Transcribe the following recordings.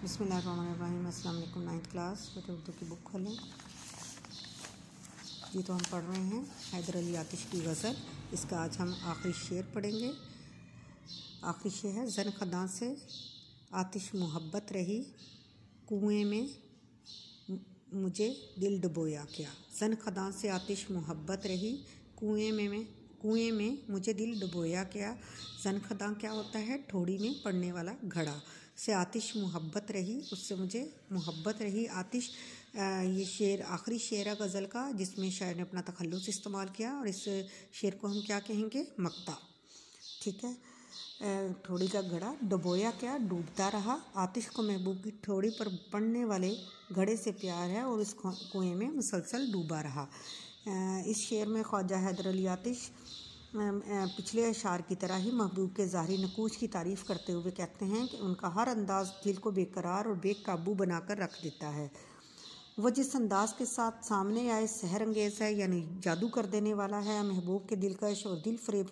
बिस्मिल्लाहिर्रहमानिर्रहीम। अस्सलाम वालेकुम। 9th क्लास बेटे उर्दू की बुक खोलें जी। तो हम पढ़ रहे हैं हैदर अली आतिश की गज़ल। इसका आज हम आखिरी शेर पढ़ेंगे। आखिरी शेर है, ज़न खदा से आतिश मोहब्बत रही, कुएं में मुझे दिल डुबोया क्या। ज़न खदा से आतिश मोहब्बत रही, कुएं में मुझे दिल डुबोया क्या। ज़न खदा क्या होता है? ठोड़ी में पड़ने वाला घड़ा। से आतिश मोहब्बत रही, उससे मुझे मोहब्बत रही। आतिश ये शेर आखिरी शेर है गज़ल का, जिसमें शायर ने अपना तखल्लुस इस्तेमाल किया। और इस शेर को हम क्या कहेंगे? मक्ता। ठीक है। ठोड़ी का घड़ा डुबोया क्या, डूबता रहा। आतिश को महबूब की ठोड़ी पर पड़ने वाले घड़े से प्यार है और इस कुएं में मुसलसल डूबा रहा। इस शेर में ख्वाजा हैदर अली आतिश पिछले अशार की तरह ही महबूब के ज़ाहरी नकूश की तारीफ़ करते हुए कहते हैं कि उनका हर अंदाज़ दिल को बेकरार और बेकाबू बनाकर रख देता है। वह जिस अंदाज़ के साथ सामने आए सहर अंगेज़ है, यानी जादू कर देने वाला है। महबूब के दिलकश और दिल फरेब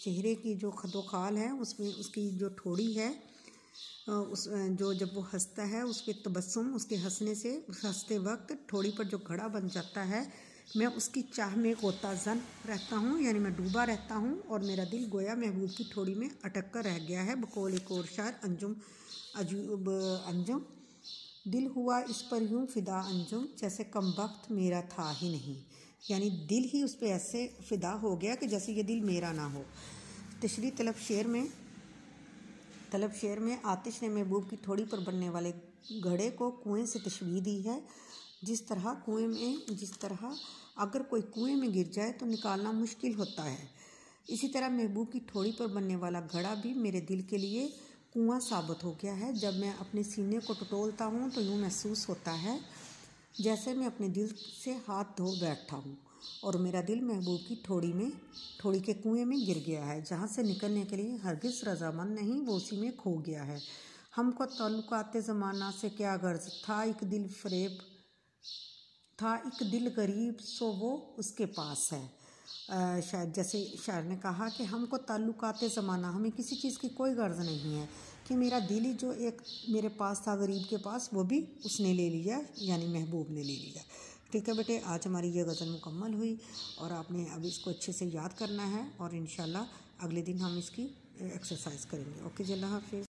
चेहरे की जो खदोखाल है, उसमें उसकी जो ठोड़ी है, जब वो हंसता है, उसके तबस्सुम, उसके हंसने से हंसते वक्त ठोड़ी पर जो घड़ा बन जाता है, मैं उसकी चाह में गोता ज़न रहता हूँ, यानी मैं डूबा रहता हूँ और मेरा दिल गोया महबूब की ठोड़ी में अटक कर रह गया है। बकौल एक और शायर अंजुम दिल हुआ इस पर यूँ फ़िदा अंजुम, जैसे कमबख्त मेरा था ही नहीं। यानी दिल ही उस पर ऐसे फ़िदा हो गया कि जैसे ये दिल मेरा ना हो। तशरीह तलब शेर में आतिश ने महबूब की ठोड़ी पर बनने वाले घड़े को कुएं से तशबीह दी है। जिस तरह अगर कोई कुएं में गिर जाए तो निकालना मुश्किल होता है, इसी तरह महबूब की ठोड़ी पर बनने वाला घड़ा भी मेरे दिल के लिए कुआं साबित हो गया है। जब मैं अपने सीने को टटोलता हूँ तो यूँ महसूस होता है जैसे मैं अपने दिल से हाथ धो बैठा हूँ और मेरा दिल महबूब की ठोड़ी के कुएं में गिर गया है, जहाँ से निकलने के लिए हरगिज़ रज़ामंद नहीं, वो उसी में खो गया है। हमको ताल्लुकाते ज़माना से क्या गर्ज था, एक दिल गरीब सो वो उसके पास है। शायद जैसे शायर ने कहा कि हमको ताल्लुकाते ज़माना, हमें किसी चीज़ की कोई गर्ज नहीं है, कि मेरा दिल ही जो एक मेरे पास था गरीब के पास, वो भी उसने ले लिया, यानी महबूब ने ले लिया। ठीक है बेटे, आज हमारी ये गज़ल मुकम्मल हुई और आपने अब इसको अच्छे से याद करना है और इंशाल्लाह अगले दिन हम इसकी एक्सरसाइज करेंगे। ओके जी, अल्लाह हाफ़िज़।